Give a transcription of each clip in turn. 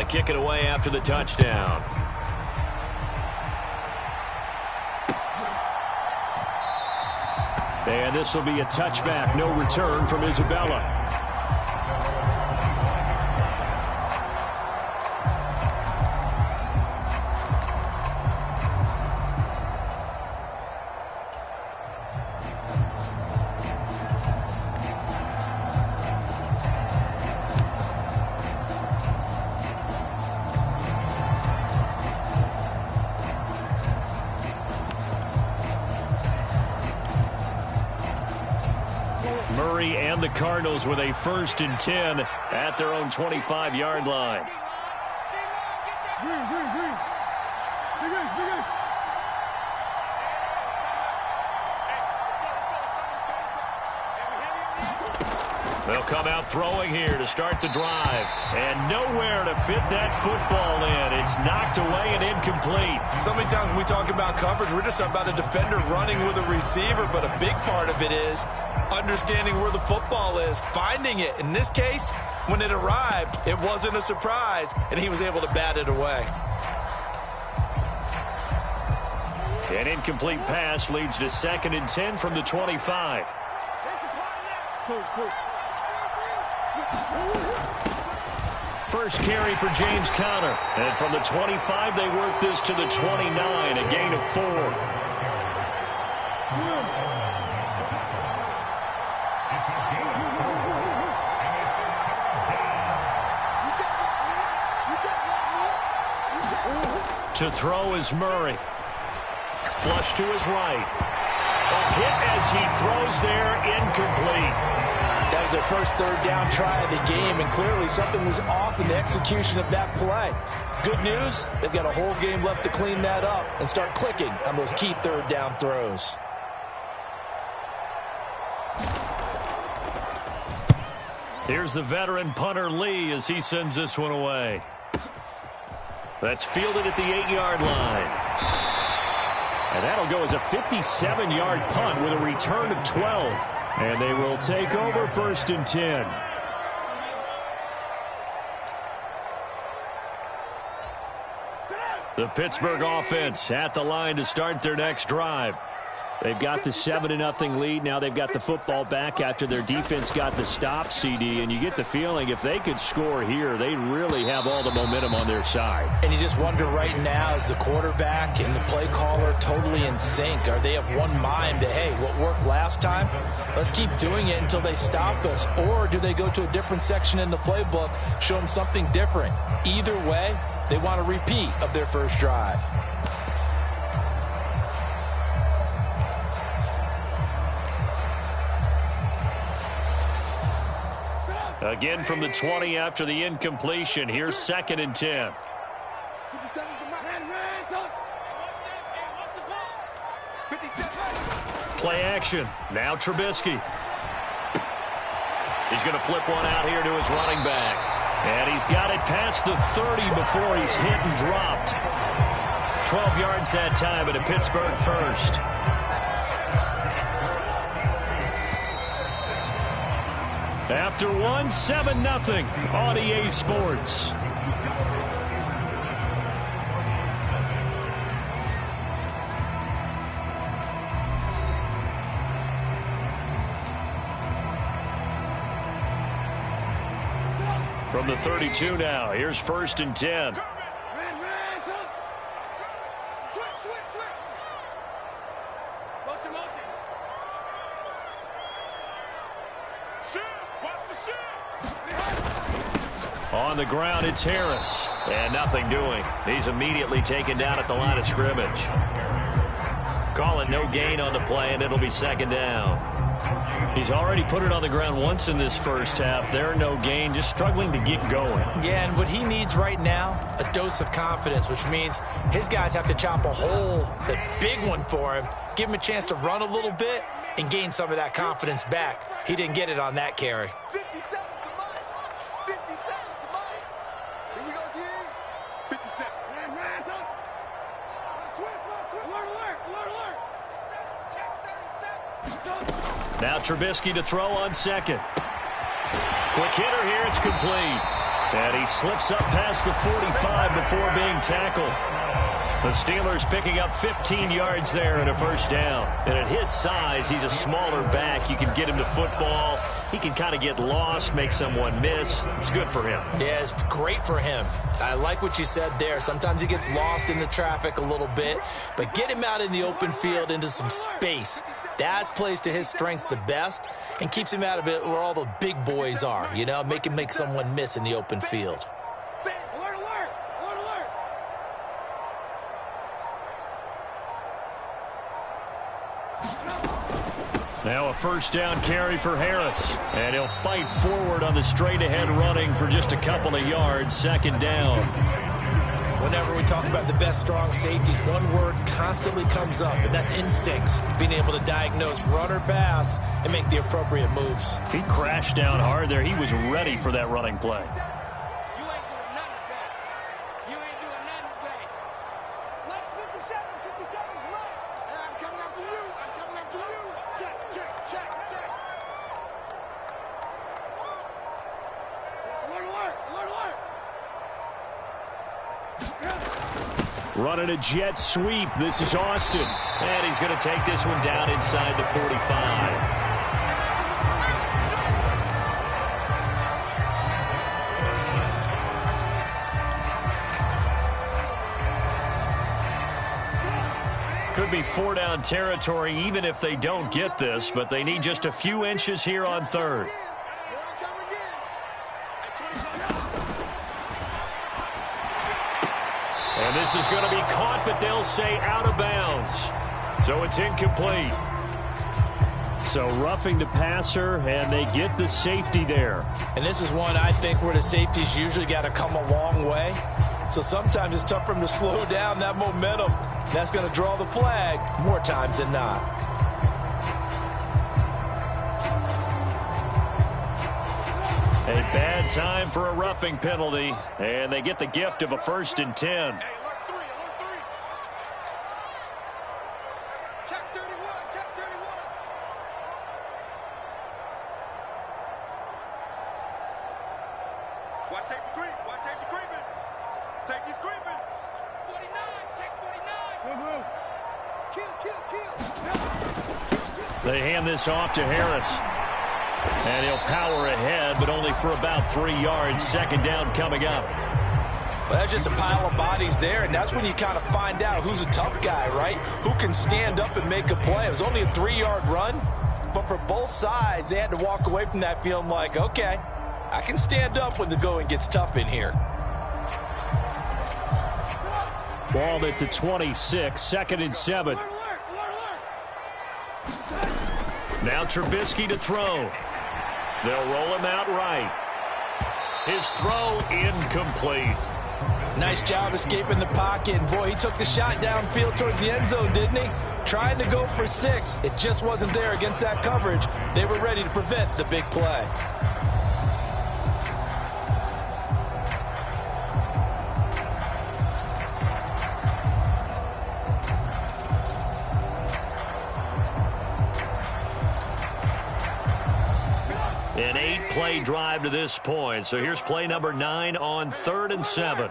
kick it away after the touchdown. And this will be a touchback. No return from Isabella. Murray and the Cardinals with a 1st and 10 at their own 25-yard line. They'll come out throwing here to start the drive. And nowhere to fit that football in. It's knocked away and incomplete. So many times when we talk about coverage, we're just about a defender running with a receiver, but a big part of it is understanding where the football is, finding it. In this case, when it arrived, it wasn't a surprise, and he was able to bat it away. An incomplete pass leads to 2nd and 10 from the 25. First carry for James Conner. And from the 25, they work this to the 29, a gain of 4. To throw is Murray. Flush to his right. A hit as he throws there, incomplete. That was their first 3rd down try of the game, and clearly something was off in the execution of that play. Good news, they've got a whole game left to clean that up and start clicking on those key 3rd down throws. Here's the veteran punter Lee as he sends this one away. That's fielded at the 8-yard line. And that'll go as a 57-yard punt with a return of 12. And they will take over 1st and 10. The Pittsburgh offense at the line to start their next drive. They've got the 7-0 lead. Now they've got the football back after their defense got the stop, CD. And you get the feeling if they could score here, they really have all the momentum on their side. And you just wonder right now, is the quarterback and the play caller totally in sync? Are they of one mind that, hey, what worked last time, let's keep doing it until they stop us? Or do they go to a different section in the playbook, show them something different? Either way, they want a repeat of their first drive. Again from the 20 after the incompletion. Here's 2nd and 10. Play action. Now Trubisky. He's going to flip one out here to his running back. And he's got it past the 30 before he's hit and dropped. 12 yards that time at a Pittsburgh 1st. After one, 7-0 on EA Sports. From the 32 now, here's 1st and 10. On the ground, it's Harris. And nothing doing. He's immediately taken down at the line of scrimmage. Call it no gain on the play, and it'll be 2nd down. He's already put it on the ground once in this first half. There, no gain, just struggling to get going. Yeah, and what he needs right now, a dose of confidence, which means his guys have to chop a hole, a big one for him, give him a chance to run a little bit and gain some of that confidence back. He didn't get it on that carry. 50 seconds to Mike. 50 seconds to Mike. Here we go, Gary. 50 seconds. Now Trubisky to throw on 2nd. Quick hitter here, it's complete. And he slips up past the 45 before being tackled. The Steelers picking up 15 yards there and a first down. And at his size, he's a smaller back. You can get him to football. He can kind of get lost, make someone miss. It's good for him. Yeah, it's great for him. I like what you said there. Sometimes he gets lost in the traffic a little bit, but get him out in the open field into some space. That plays to his strengths the best and keeps him out of it where all the big boys are, you know, make him make someone miss in the open field. Alert, alert! Alert, alert! Now a first down carry for Harris. And he'll fight forward on the straight-ahead running for just a couple of yards. Second down. Whenever we talk about the best strong safeties, one word constantly comes up, and that's instincts. Being able to diagnose run or pass and make the appropriate moves. He crashed down hard there. He was ready for that running play. You ain't doing nothing today. You ain't doing nothing today. Let's 57's left. Hey, I'm coming after you. I'm coming after you. Check, check, check, check. Alert, alert, alert, alert. Running a jet sweep. This is Austin. And he's going to take this one down inside the 45. Could be 4-down territory even if they don't get this, but they need just a few inches here on third. And this is going to be caught, but they'll say out of bounds. So it's incomplete. So roughing the passer, and they get the safety there. And this is one I think where the safeties usually got to come a long way. So sometimes it's tough for them to slow down that momentum. That's going to draw the flag more times than not. A bad time for a roughing penalty, and they get the gift of a 1st and 10. Hey, alert 3, alert 3. Check 31, check 31. Watch safety creep, watch safety creeping. Safety's creeping. 49, check 49. Kill. They hand this off to Harris. And he'll power ahead, but only for about 3 yards. Second down coming up. Well, that's just a pile of bodies there, and that's when you kind of find out who's a tough guy, right? Who can stand up and make a play. It was only a 3-yard run, but for both sides, they had to walk away from that feeling like, okay, I can stand up when the going gets tough in here. Balled at the 26, 2nd and 7. Now Trubisky to throw. They'll roll him out right. His throw incomplete. Nice job escaping the pocket. And boy, he took the shot downfield towards the end zone, didn't he? Trying to go for 6. It just wasn't there against that coverage. They were ready to prevent the big play. An 8-play drive to this point. So here's play number 9 on 3rd and 7.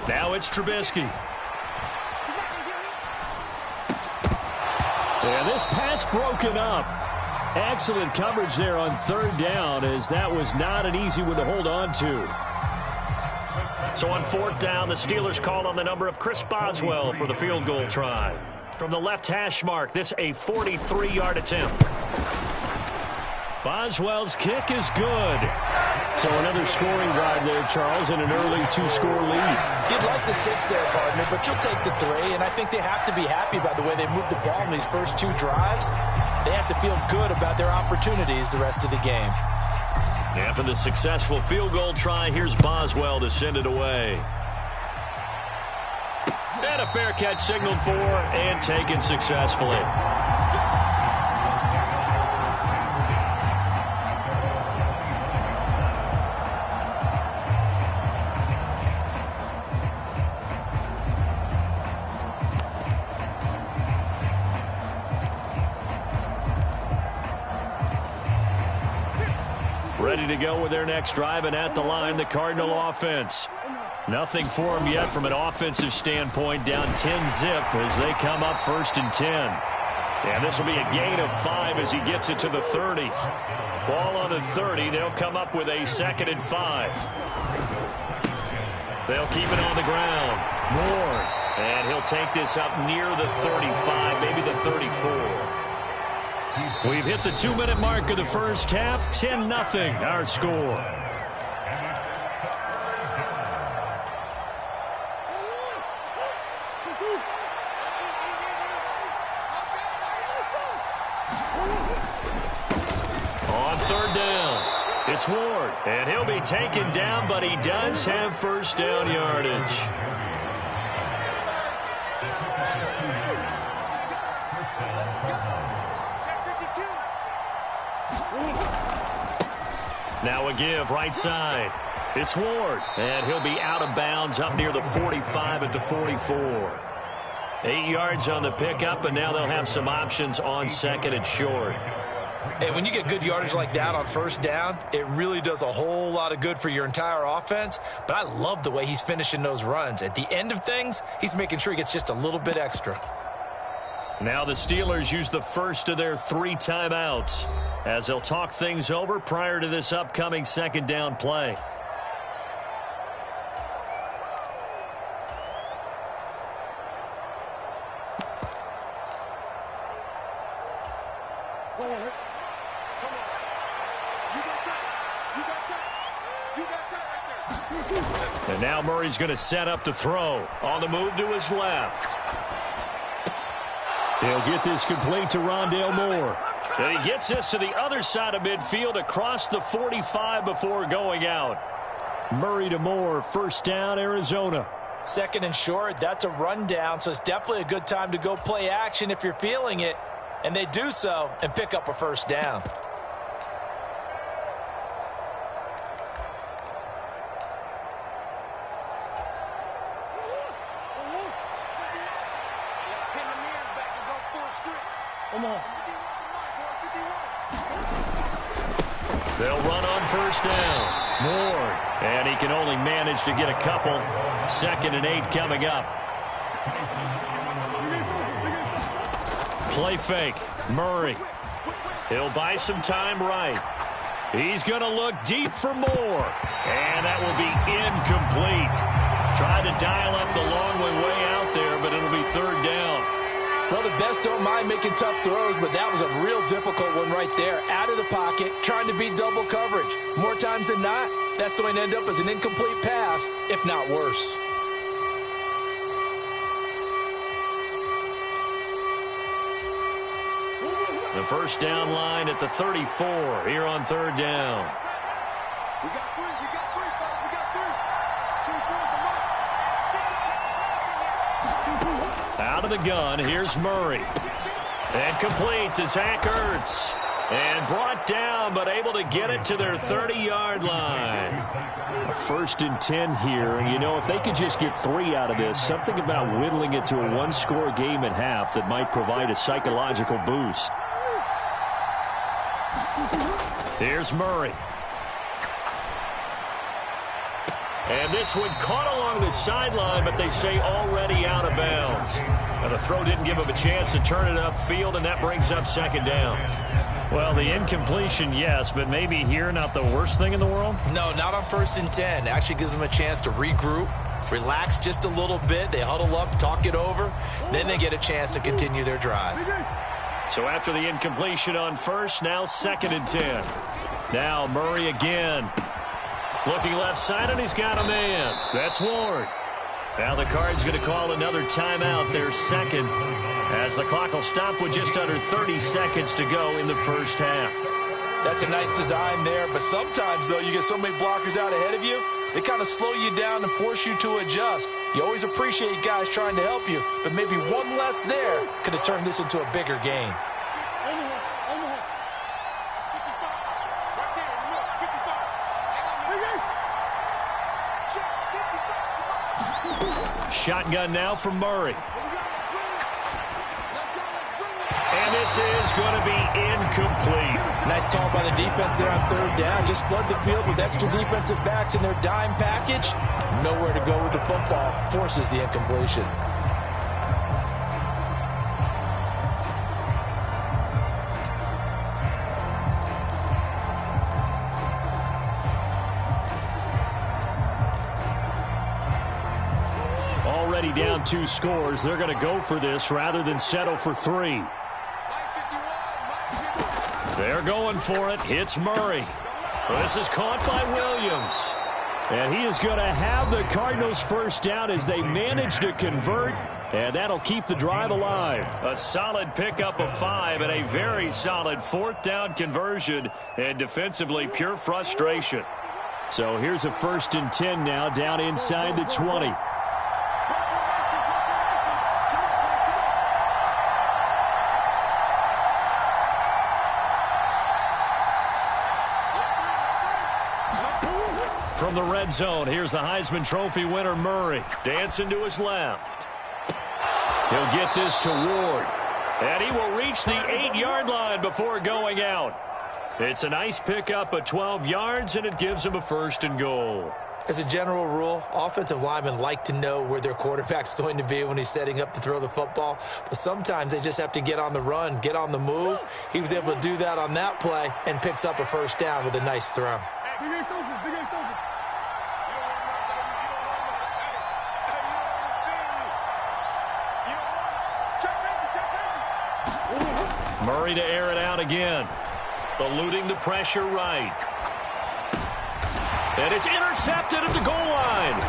Now it's Trubisky. And this pass broken up. Excellent coverage there on 3rd down, as that was not an easy one to hold on to. So on 4th down, the Steelers call on the number of Chris Boswell for the field goal try. From the left hash mark, this a 43-yard attempt. Boswell's kick is good. So another scoring drive there, Charles, and an early 2-score lead. You'd like the 6 there, partner, but you'll take the 3, and I think they have to be happy by the way they moved the ball in these first 2 drives. They have to feel good about their opportunities the rest of the game. After the successful field goal try, here's Boswell to send it away. And a fair catch signaled for and taken successfully. ready to go with their next drive, and at the line, the Cardinal offense. Nothing for them yet from an offensive standpoint, down 10-zip as they come up 1st and 10. And this will be a gain of 5 as he gets it to the 30. Ball on the 30. They'll come up with a 2nd and 5. They'll keep it on the ground. Moore. And he'll take this up near the 35, maybe the 34. We've hit the 2-minute mark of the first half. 10-0 our score. On 3rd down, it's Ward. And he'll be taken down, but he does have 1st down yardage. Now a give right side. It's Ward. And he'll be out of bounds up near the 45 at the 44. 8 yards on the pickup, and now they'll have some options on 2nd and short. Hey, when you get good yardage like that on 1st down, it really does a whole lot of good for your entire offense. But I love the way he's finishing those runs. At the end of things, he's making sure he gets just a little bit extra. Now the Steelers use the first of their 3 timeouts as they'll talk things over prior to this upcoming 2nd down play. And now Murray's going to set up to throw. On the move to his left. He'll get this complete to Rondale Moore. And he gets this to the other side of midfield across the 45 before going out. Murray to Moore, 1st down, Arizona. 2nd and short, that's a rundown, so it's definitely a good time to go play action if you're feeling it. And they do so and pick up a 1st down. They'll run on 1st down. Moore. And he can only manage to get a couple. 2nd and 8 coming up. Play fake. Murray. He'll buy some time right. He's going to look deep for Moore. And that will be incomplete. Tried to dial up the long way out there, but it'll be 3rd down. Well, the best don't mind making tough throws, but that was a real difficult one right there. Out of the pocket, trying to beat double coverage. More times than not, that's going to end up as an incomplete pass, if not worse. The 1st down line at the 34 here on 3rd down. We got 3, folks. We got 3. Out of the gun, here's Murray. And complete to Zach Ertz. And brought down, but able to get it to their 30-yard line. A 1st and 10 here. And, you know, if they could just get 3 out of this, something about whittling it to a 1-score game at half that might provide a psychological boost. Here's Murray. And this one caught along the sideline, but they say already out of bounds. Now the throw didn't give him a chance to turn it upfield, and that brings up 2nd down. Well, the incompletion, yes, but maybe here not the worst thing in the world? No, not on 1st and 10. It actually gives them a chance to regroup, relax just a little bit. They huddle up, talk it over. Then they get a chance to continue their drive. So after the incompletion on 1st, now 2nd and 10. Now Murray again. Looking left side, and he's got a man. That's Ward. Now the Cards going to call another timeout, their 2nd, as the clock will stop with just under 30 seconds to go in the 1st half. That's a nice design there, but sometimes, though, you get so many blockers out ahead of you, they kind of slow you down and force you to adjust. You always appreciate guys trying to help you, but maybe one less there could have turned this into a bigger game. Shotgun now from Murray. And This is going to be incomplete. Nice call by the defense there on third down. Just flood the field with extra defensive backs in their dime package. Nowhere to go with the football. Forces the incompletion. Already down 2 scores. They're going to go for this rather than settle for 3. They're going for it. It's Murray. This is caught by Williams. And he is going to have the Cardinals first down as they manage to convert. And that'll keep the drive alive. A solid pickup of 5 and a very solid 4th down conversion. And defensively, pure frustration. So here's a 1st and 10 now down inside the 20. From the red zone, here's the Heisman Trophy winner, Murray. Dancing to his left. He'll get this to Ward. And he will reach the 8-yard line before going out. It's a nice pickup of 12 yards, and it gives him a 1st and goal. As a general rule, offensive linemen like to know where their quarterback's going to be when he's setting up to throw the football. But sometimes they just have to get on the run, get on the move. He was able to do that on that play and picks up a 1st down with a nice throw. Murray to air it out again. Eluding the pressure right. And it's intercepted at the goal line.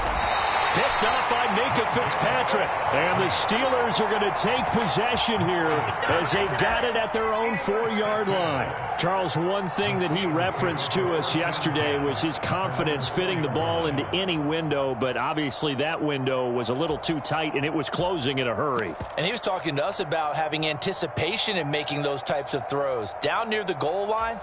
Picked up by Fitzpatrick. And the Steelers are going to take possession here as they've got it at their own 4-yard line. Charles, one thing that he referenced to us yesterday was his confidence fitting the ball into any window, but obviously that window was a little too tight and it was closing in a hurry. And he was talking to us about having anticipation in making those types of throws. Down near the goal line,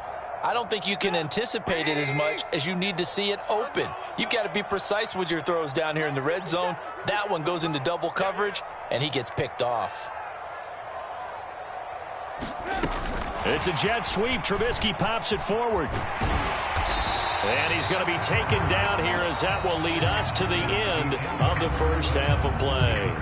I don't think you can anticipate it as much as you need to see it open. You've got to be precise with your throws down here in the red zone. That one goes into double coverage, and he gets picked off. It's a jet sweep. Trubisky pops it forward. And he's going to be taken down here as that will lead us to the end of the first half of play.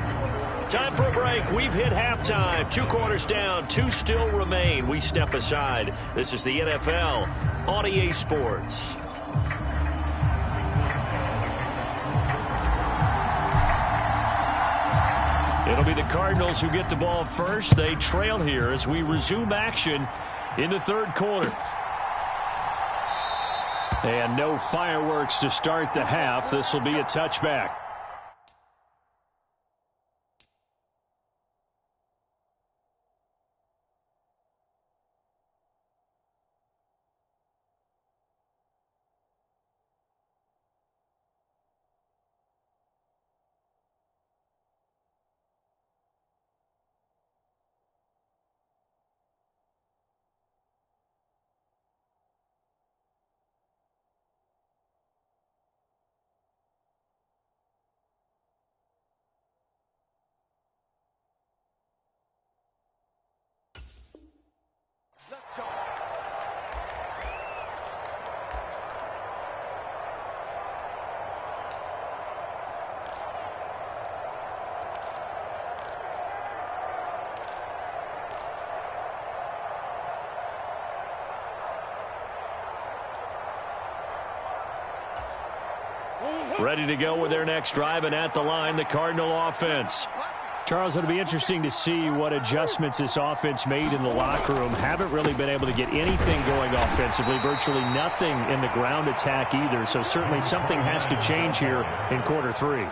Time for a break. We've hit halftime. 2 quarters down. 2 still remain. We step aside. This is the NFL on EA Sports. It'll be the Cardinals who get the ball first. They trail here as we resume action in the 3rd quarter. And no fireworks to start the half. This will be a touchback. Let's go. Ready to go with their next drive, and at the line, the Cardinal offense. Charles, it'll be interesting to see what adjustments this offense made in the locker room. Haven't really been able to get anything going offensively, virtually nothing in the ground attack either. So certainly something has to change here in quarter 3.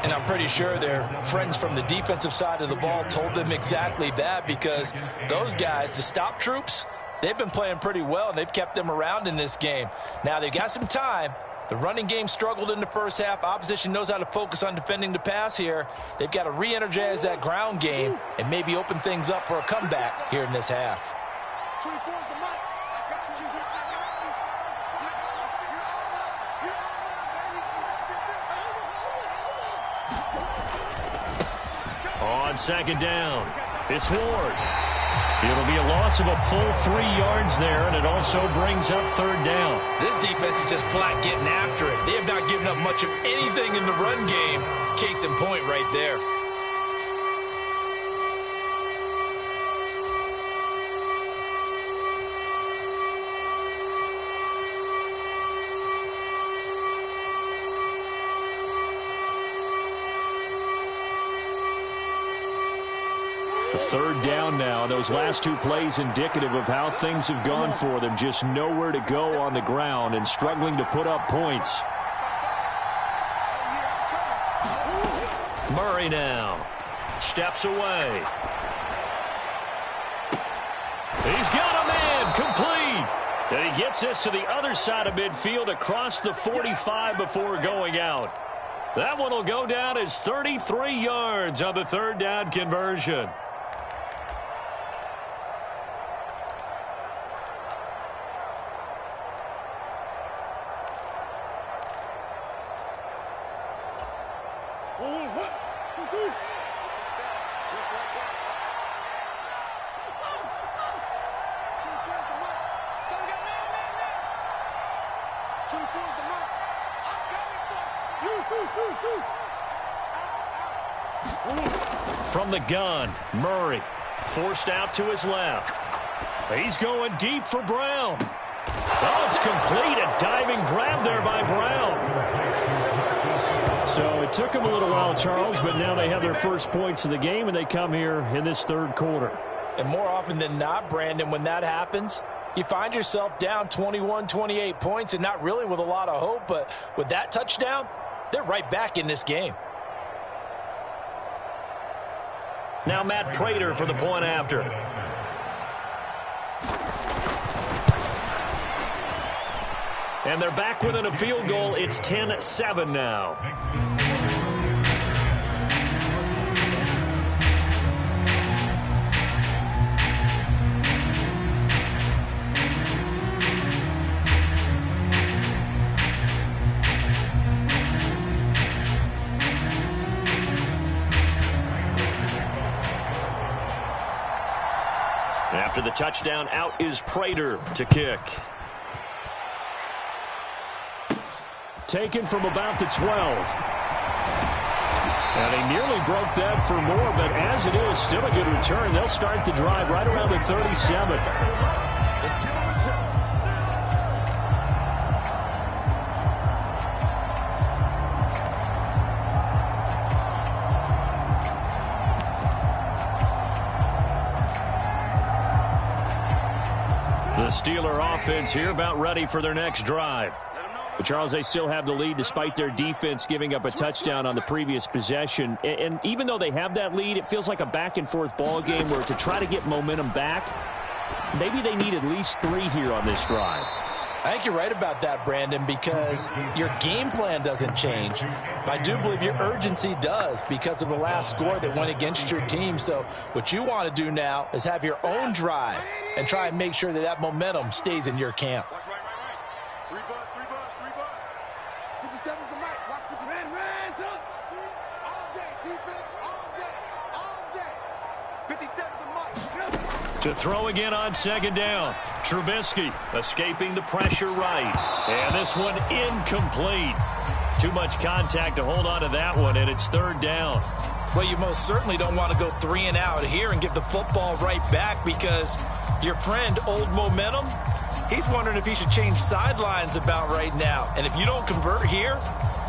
And I'm pretty sure their friends from the defensive side of the ball told them exactly that, because those guys, the stop troops, they've been playing pretty well, and they've kept them around in this game. Now they've got some time. The running game struggled in the first half. Opposition knows how to focus on defending the pass here. They've got to re-energize that ground game and maybe open things up for a comeback here in this half. 24 is the mic. I got you. I got you. On second down, it's Ward. It'll be a loss of a full 3 yards there, and it also brings up third down. This defense is just flat getting after it. They have not given up much of anything in the run game. Case in point right there. Third down now. Those last 2 plays indicative of how things have gone for them. Just nowhere to go on the ground and struggling to put up points. Murray now steps away. He's got a man complete. And he gets this to the other side of midfield across the 45 before going out. That one will go down as 33 yards on the third down conversion. From the gun, Murray forced out to his left. He's going deep for Brown. Oh, it's complete. A diving grab there by Brown. So it took them a little while, Charles, but now they have their first points of the game, and they come here in this third quarter. And more often than not, Brandon, when that happens, you find yourself down 21, 28 points, and not really with a lot of hope, but with that touchdown, they're right back in this game. Now Matt Prater for the point after. And they're back within a field goal. It's 10-7 now. After the touchdown, out is Prater to kick. Taken from about the 12. And he nearly broke that for more, but as it is, still a good return. They'll start the drive right around the 37. The Steeler offense here about ready for their next drive. But Charles, they still have the lead despite their defense giving up a touchdown on the previous possession. And even though they have that lead, it feels like a back-and-forth ball game where to try to get momentum back, maybe they need at least 3 here on this drive. I think you're right about that, Brandon, because your game plan doesn't change. I do believe your urgency does because of the last score that went against your team. So what you want to do now is have your own drive and try and make sure that that momentum stays in your camp. Watch right. 3 buzz. 57's the mic. Watch 57. Red, all day. Defense, all day. 57's the mic. To throw again on second down. Trubisky escaping the pressure right. And this one incomplete. Too much contact to hold on to that one, and it's third down. Well, you most certainly don't want to go 3 and out here and give the football right back because your friend, Old Momentum, he's wondering if he should change sidelines about right now. And if you don't convert here,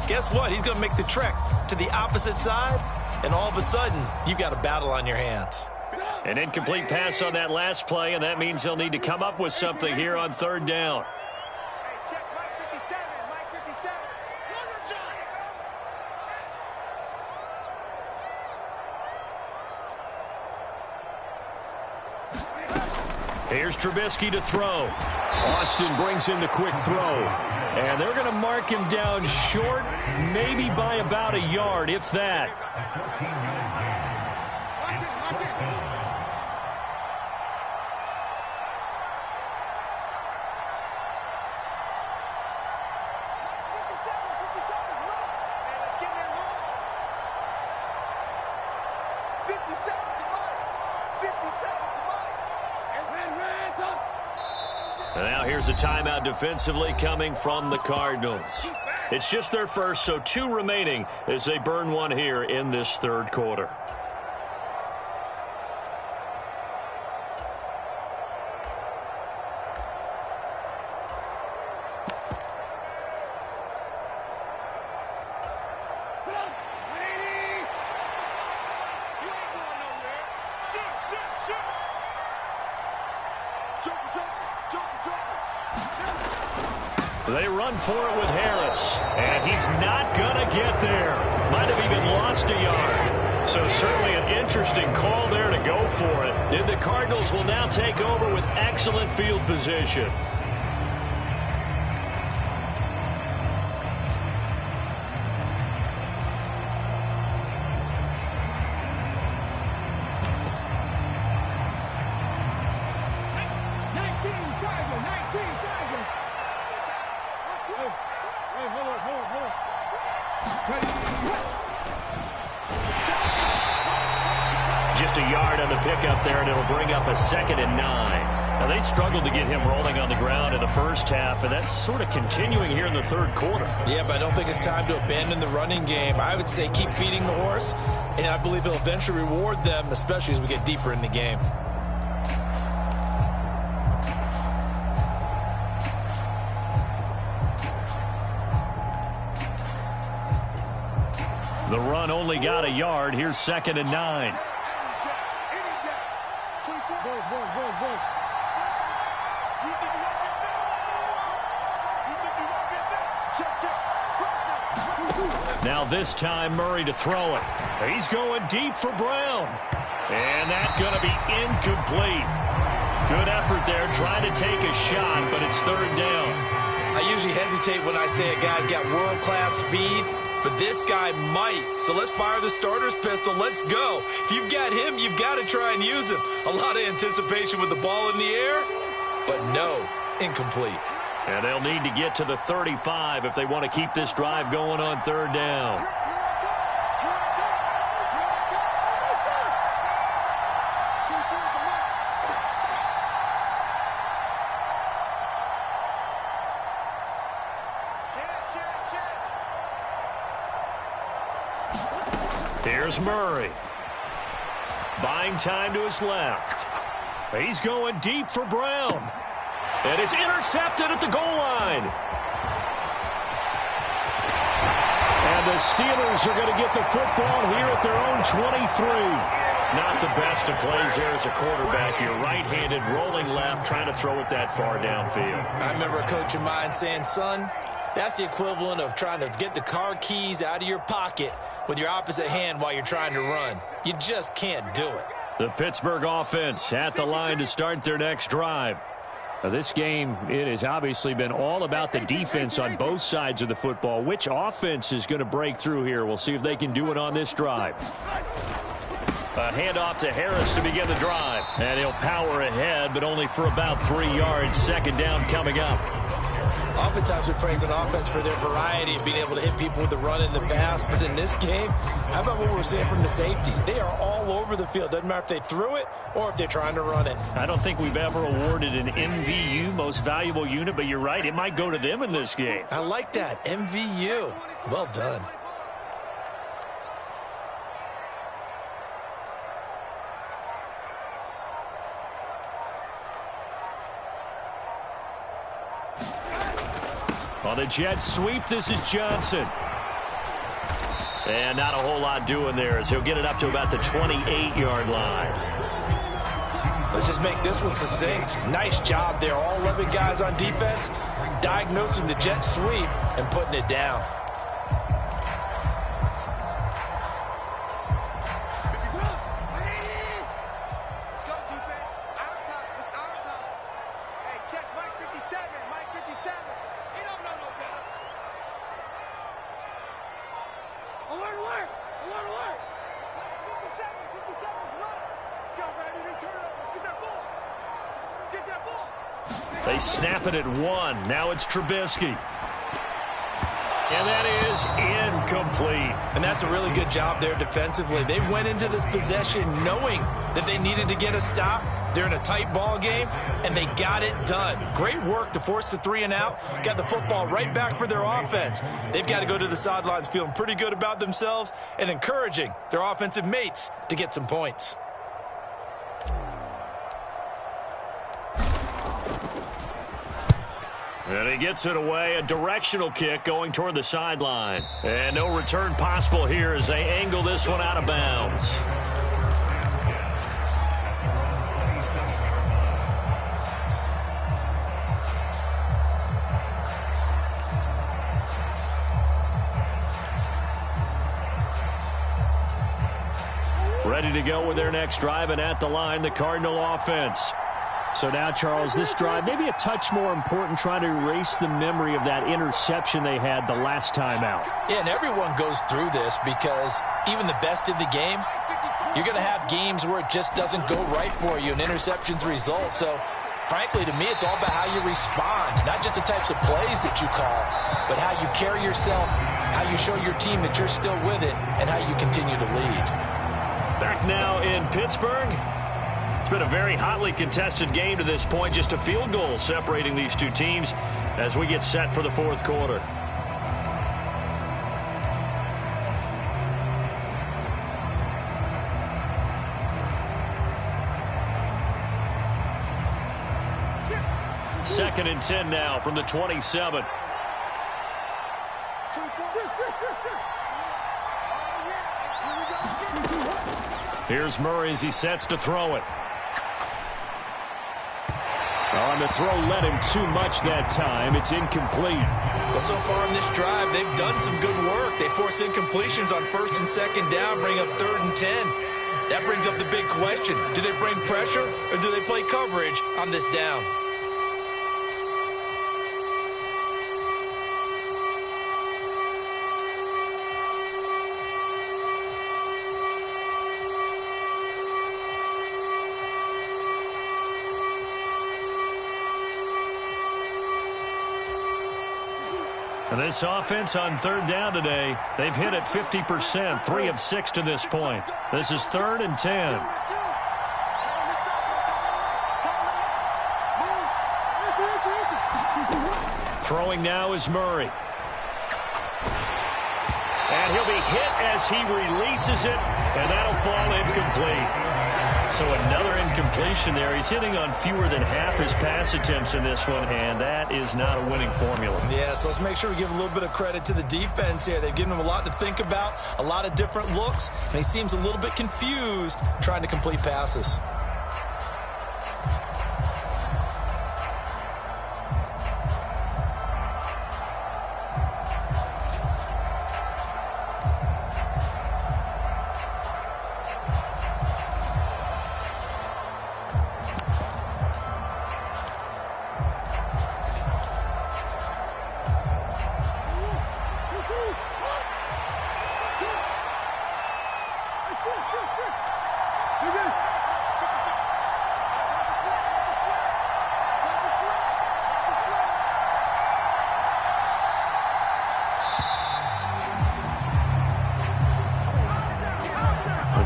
guess what? He's going to make the trek to the opposite side, and all of a sudden, you've got a battle on your hands. An incomplete pass on that last play, and that means they'll need to come up with something here on third down. Hey, check Mike 57. Mike 57. Here's Trubisky to throw. Austin brings in the quick throw. And they're going to mark him down short, maybe by about a yard, if that. And now here's a timeout defensively coming from the Cardinals. It's just their first, so 2 remaining as they burn one here in this third quarter. They run for it with Harris, and he's not going to get there. Might have even lost a yard. So certainly an interesting call there to go for it. And the Cardinals will now take over with excellent field position. Just a yard on the pickup there, and it'll bring up a 2nd and 9. Now, they struggled to get him rolling on the ground in the first half, and that's sort of continuing here in the third quarter. Yeah, but I don't think it's time to abandon the running game. I would say keep feeding the horse, and I believe he'll eventually reward them, especially as we get deeper in the game. The run only got a yard. Here's 2nd and 9. Now this time Murray to throw it. He's going deep for Brown. And that's going to be incomplete. Good effort there trying to take a shot, but it's 3rd down. I usually hesitate when I say a guy's got world-class speed, but this guy might. So let's fire the starter's pistol. Let's go. If you've got him, you've got to try and use him. A lot of anticipation with the ball in the air, but no, incomplete. And they'll need to get to the 35 if they want to keep this drive going on 3rd down. Here's Murray. Buying time to his left. He's going deep for Brown. And it's intercepted at the goal line. And the Steelers are going to get the football here at their own 23. Not the best of plays there as a quarterback. You're right-handed, rolling left, trying to throw it that far downfield. I remember a coach of mine saying, son, that's the equivalent of trying to get the car keys out of your pocket with your opposite hand while you're trying to run. You just can't do it. The Pittsburgh offense at the line to start their next drive. Now, this game, it has obviously been all about the defense on both sides of the football. Which offense is going to break through here? We'll see if they can do it on this drive. A handoff to Harris to begin the drive. And he'll power ahead, but only for about 3 yards. 2nd down coming up. Oftentimes we praise an offense for their variety of being able to hit people with the run in the pass. But in this game, how about what we're seeing from the safeties? They are all over the field. Doesn't matter if they threw it or if they're trying to run it. I don't think we've ever awarded an MVU, most valuable unit, but you're right. It might go to them in this game. I like that. MVU. Well done. On the jet sweep, this is Johnson. And not a whole lot doing there as he'll get it up to about the 28-yard line. Let's just make this one succinct. Nice job there. All 11 guys on defense diagnosing the jet sweep and putting it down. Let's go, defense. Our time. It's our time. Hey, check Mike 57. Mike 57. He don't know no better. Alert, alert. Alert, alert. It's 57. 57's right. Let's go, baby. They turn over. Let's get that ball. Let's get that ball. They snap it at 1. Now it's Trubisky. And that is incomplete. And that's a really good job there defensively. They went into this possession knowing that they needed to get a stop. They're in a tight ball game, and they got it done. Great work to force the 3 and out. Got the football right back for their offense. They've got to go to the sidelines feeling pretty good about themselves and encouraging their offensive mates to get some points. And he gets it away, a directional kick going toward the sideline. And no return possible here as they angle this one out of bounds. Ready to go with their next drive, and at the line, the Cardinal offense. So now, Charles, this drive maybe a touch more important, trying to erase the memory of that interception they had the last time out. Yeah, and everyone goes through this because even the best in the game, you're going to have games where it just doesn't go right for you and interceptions result. So, frankly, to me, it's all about how you respond, not just the types of plays that you call, but how you carry yourself, how you show your team that you're still with it, and how you continue to lead. Back now in Pittsburgh. It's been a very hotly contested game to this point. Just a field goal separating these two teams as we get set for the fourth quarter. Second and 10 now from the 27. Here's Murray as he sets to throw it. On the throw led him too much that time. It's incomplete. Well, so far in this drive, they've done some good work. They force incompletions on first and second down, bring up 3rd and 10. That brings up the big question. Do they bring pressure or do they play coverage on this down? And this offense on 3rd down today, they've hit it 50%, 3 of 6 to this point. This is 3rd and 10. Throwing now is Murray. And he'll be hit as he releases it, and that'll fall incomplete. So another incompletion there. He's hitting on fewer than half his pass attempts in this one, and that is not a winning formula. Yeah, so let's make sure we give a little bit of credit to the defense here. They've given him a lot to think about, a lot of different looks, and he seems a little bit confused trying to complete passes.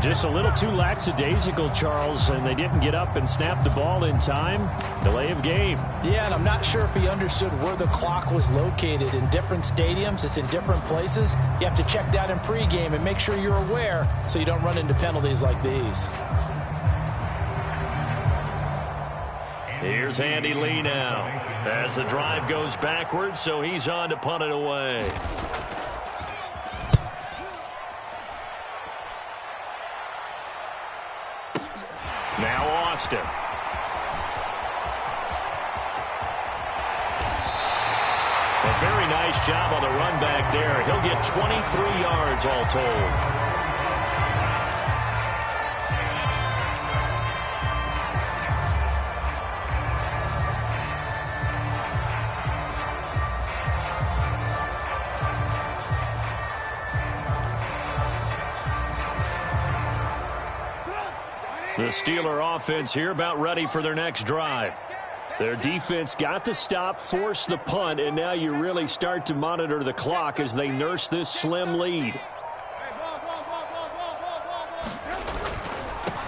Just a little too lackadaisical, Charles, and they didn't get up and snap the ball in time. Delay of game. Yeah, and I'm not sure if he understood where the clock was located. In different stadiums, it's in different places. You have to check that in pregame and make sure you're aware so you don't run into penalties like these. Here's Andy Lee now as the drive goes backwards, so he's on to punt it away. Now Austin. A very nice job on the run back there. He'll get 23 yards all told. The Steeler offense here about ready for their next drive. Their defense got the stop, forced the punt, and now you really start to monitor the clock as they nurse this slim lead.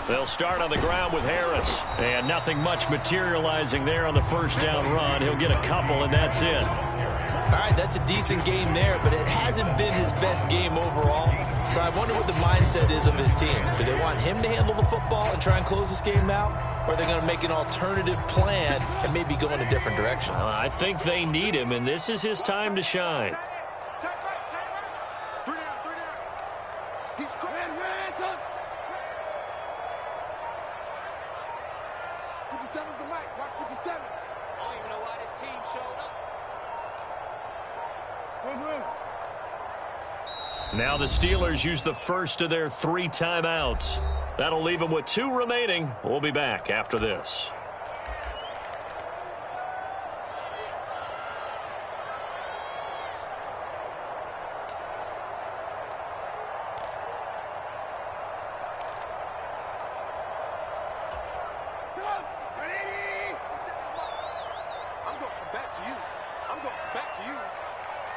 They'll start on the ground with Harris. And nothing much materializing there on the first down run. He'll get a couple, and that's it. All right, that's a decent game there, but it hasn't been his best game overall. So I wonder what the mindset is of his team. Do they want him to handle the football and try and close this game out? Or are they going to make an alternative plan and maybe go in a different direction? I think they need him, and this is his time to shine. Now the Steelers use the first of their 3 timeouts. That'll leave them with 2 remaining. We'll be back after this. I'm going back to you. I'm going back to you.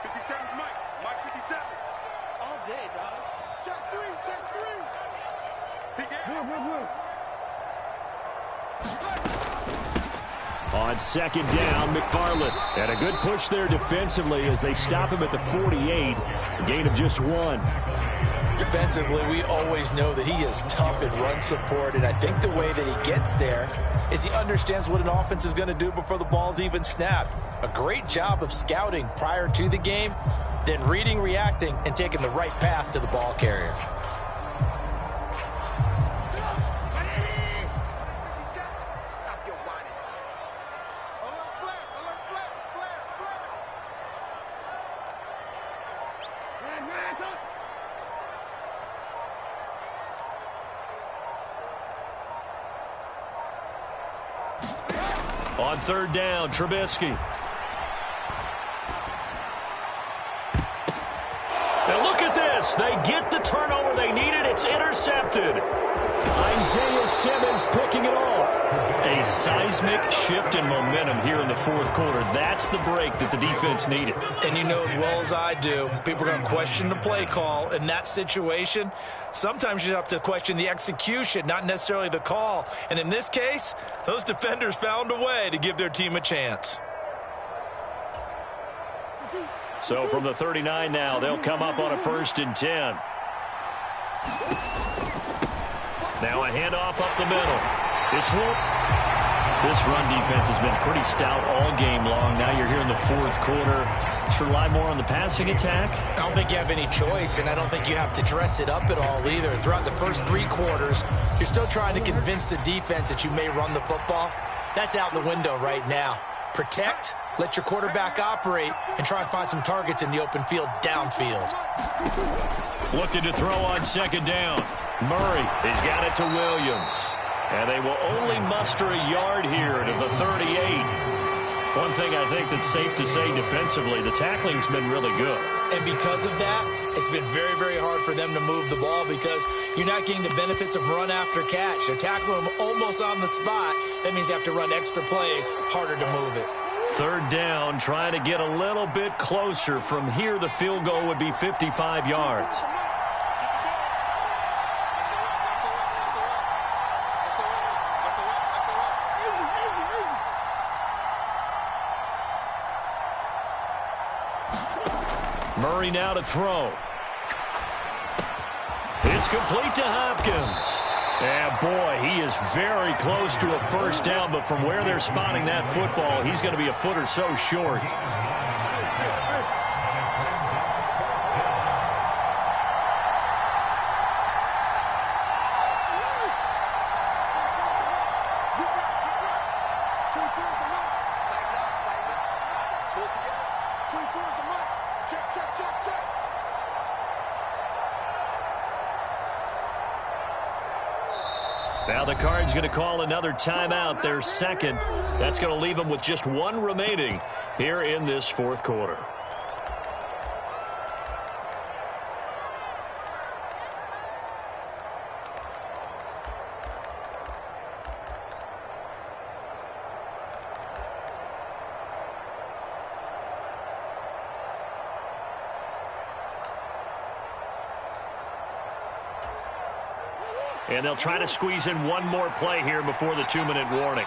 57's Mike. Mike 57. All day, dog. Check 3. Check 3. On second down, McFarland. And a good push there defensively as they stop him at the 48. A gain of just 1. Defensively, we always know that he is tough in run support, and I think the way that he gets there is he understands what an offense is going to do before the ball's even snapped. A great job of scouting prior to the game, then reading, reacting, and taking the right path to the ball carrier. Stop your whining. Alert flare. Alert flare. Flare. Flare. Man, up. On third down, Trubisky. Now look at this. They get the turnover they needed. It's intercepted. Isaiah Simmons picking it off. A seismic shift in momentum here in the fourth quarter. That's the break that the defense needed. And you know as well as I do, people are going to question the play call in that situation. Sometimes you have to question the execution, not necessarily the call. And in this case, those defenders found a way to give their team a chance. So from the 39 now, they'll come up on a 1st and 10. Now a handoff up the middle. This run defense has been pretty stout all game long. Now you're here in the fourth quarter. Should rely more on the passing attack? I don't think you have any choice, and I don't think you have to dress it up at all either. Throughout the first 3 quarters, you're still trying to convince the defense that you may run the football. That's out the window right now. Protect, let your quarterback operate, and try and find some targets in the open field downfield. Looking to throw on second down. Murray, he's got it to Williams. And they will only muster a yard here to the 38. One thing I think that's safe to say defensively, the tackling's been really good. And because of that, it's been very, very hard for them to move the ball because you're not getting the benefits of run after catch. They're tackling them almost on the spot. That means you have to run extra plays, harder to move it. Third down, trying to get a little bit closer. From here, the field goal would be 55 yards. Murray now to throw. It's complete to Hopkins. And boy, he is very close to a first down, but from where they're spotting that football, he's going to be a foot or so short. Now the Cards going to call another timeout, their second. That's going to leave them with just 1 remaining here in this fourth quarter. And they'll try to squeeze in one more play here before the 2-minute warning.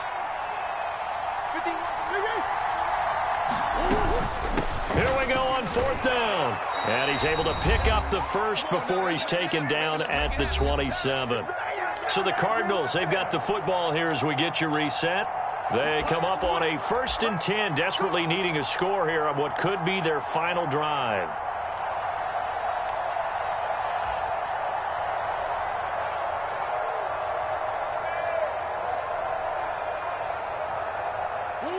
Here we go on 4th down. And he's able to pick up the first before he's taken down at the 27. So the Cardinals, they've got the football here as we get you reset. They come up on a 1st and 10, desperately needing a score here on what could be their final drive.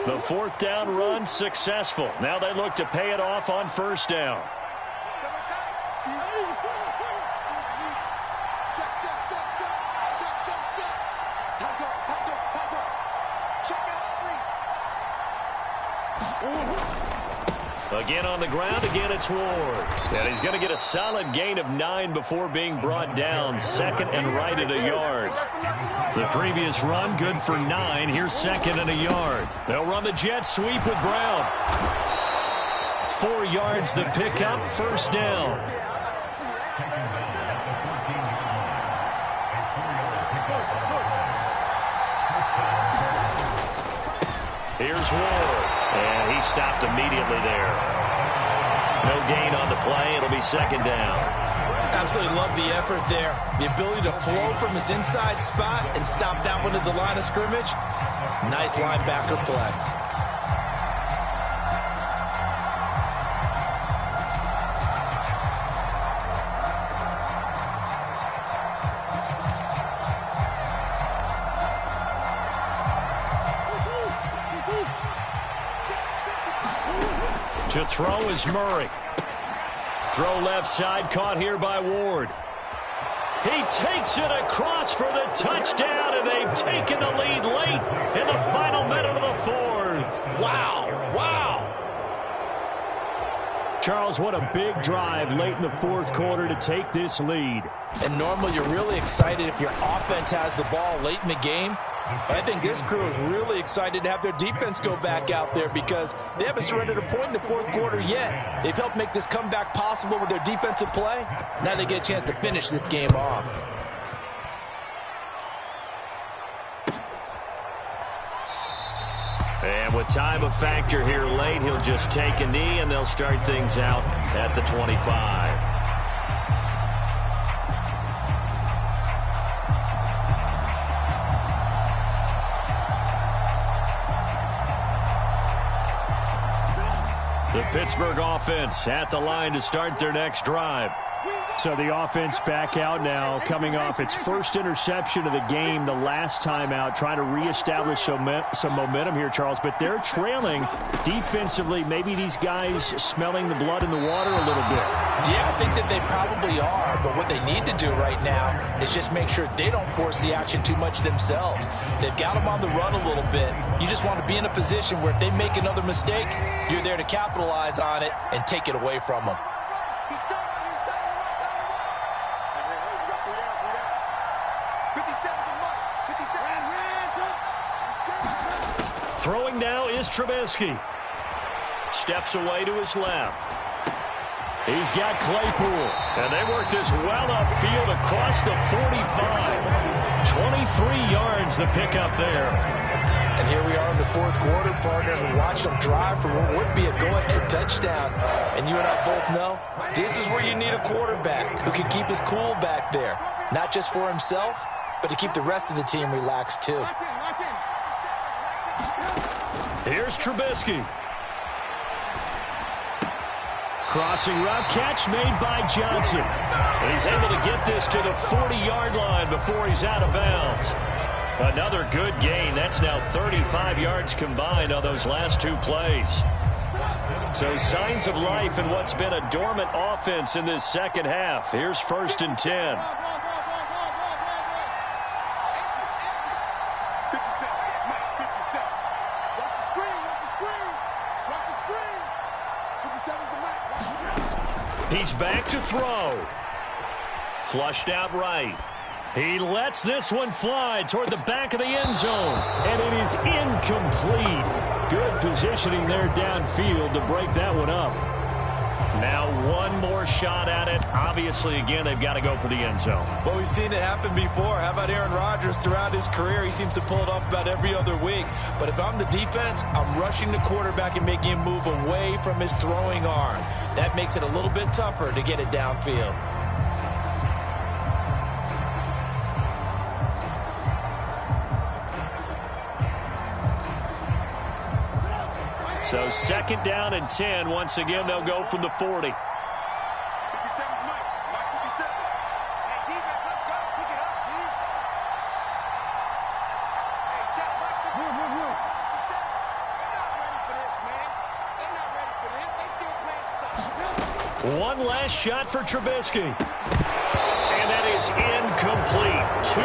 The 4th down run successful. Now they look to pay it off on 1st down. Again on the ground, again it's Ward. And he's going to get a solid gain of 9 before being brought down. 2nd and right at a yard. The previous run, good for 9. Here's 2nd and a yard. They'll run the jet sweep with Brown. 4 yards the pickup, 1st down. Here's Ward. And he stopped immediately there. No gain on the play. It'll be 2nd down. Absolutely love the effort there. The ability to flow from his inside spot and stop that one at the line of scrimmage. Nice linebacker play. To throw is Murray. Throw left side, caught here by Ward. He takes it across for the touchdown, and they've taken the lead late in the final minute of the 4th. Wow, wow. Charles, what a big drive late in the 4th quarter to take this lead. And normally you're really excited if your offense has the ball late in the game. I think this crew is really excited to have their defense go back out there because they haven't surrendered a point in the 4th quarter yet. They've helped make this comeback possible with their defensive play. Now they get a chance to finish this game off. And with time a factor here late, he'll just take a knee, and they'll start things out at the 25. The Pittsburgh offense at the line to start their next drive. So the offense back out now, coming off its first interception of the game the last time out, trying to reestablish some momentum here, Charles. But they're trailing defensively. Maybe these guys smelling the blood in the water a little bit. Yeah, I think that they probably are. But what they need to do right now is just make sure they don't force the action too much themselves. They've got them on the run a little bit. You just want to be in a position where if they make another mistake, you're there to capitalize on it and take it away from them. Throwing now is Trubisky. Steps away to his left. He's got Claypool. And they work this well upfield across the 45. 23 yards the pickup there. And here we are in the 4th quarter, partner, and watch them drive for what would be a go-ahead touchdown. And you and I both know this is where you need a quarterback who can keep his cool back there. Not just for himself, but to keep the rest of the team relaxed too. Here's Trubisky. Crossing route catch made by Johnson. And he's able to get this to the 40-yard line before he's out of bounds. Another good gain. That's now 35 yards combined on those last 2 plays. So signs of life in what's been a dormant offense in this second half. Here's 1st and 10. He's back to throw. Flushed out right. He lets this one fly toward the back of the end zone. And it is incomplete. Good positioning there downfield to break that one up. Now one more shot at it. Obviously, again, they've got to go for the end zone. Well, we've seen it happen before. How about Aaron Rodgers throughout his career? He seems to pull it off about every other week. But if I'm the defense, I'm rushing the quarterback and making him move away from his throwing arm. That makes it a little bit tougher to get it downfield. So second down and 10. Once again, they'll go from the 40. 57's Mike. Mike 57. Hey, defense, let's go. Pick it up, D. Hey, check Mike 57. They're not ready for this, man. They're not ready for this. They still playing soft. One last shot for Trubisky. And that is incomplete. 2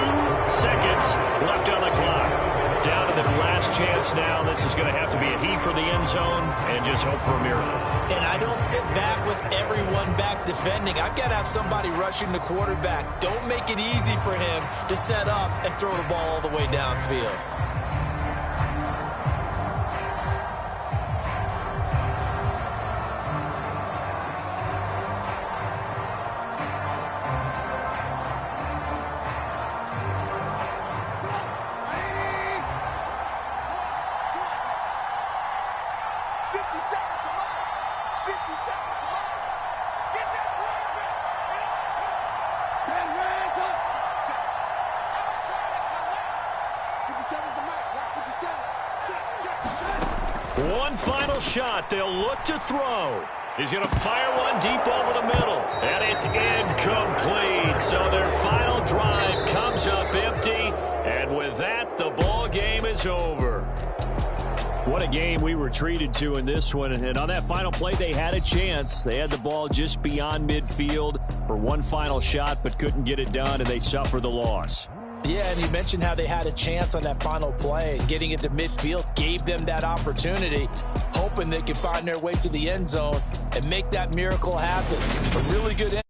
seconds left on the clock. Down to their last chance now. This is going to have to be a heave for the end zone and just hope for a miracle. And I don't sit back with everyone back defending. I've got to have somebody rushing the quarterback. Don't make it easy for him to set up and throw the ball all the way downfield. One final shot. They'll look to throw. He's going to fire one deep over the middle. And it's incomplete. So their final drive comes up empty. And with that, the ball game is over. What a game we were treated to in this one. And on that final play, they had a chance. They had the ball just beyond midfield for one final shot, but couldn't get it done, and they suffer the loss. Yeah, and you mentioned how they had a chance on that final play. Getting it to midfield gave them that opportunity, hoping they could find their way to the end zone and make that miracle happen. A really good end.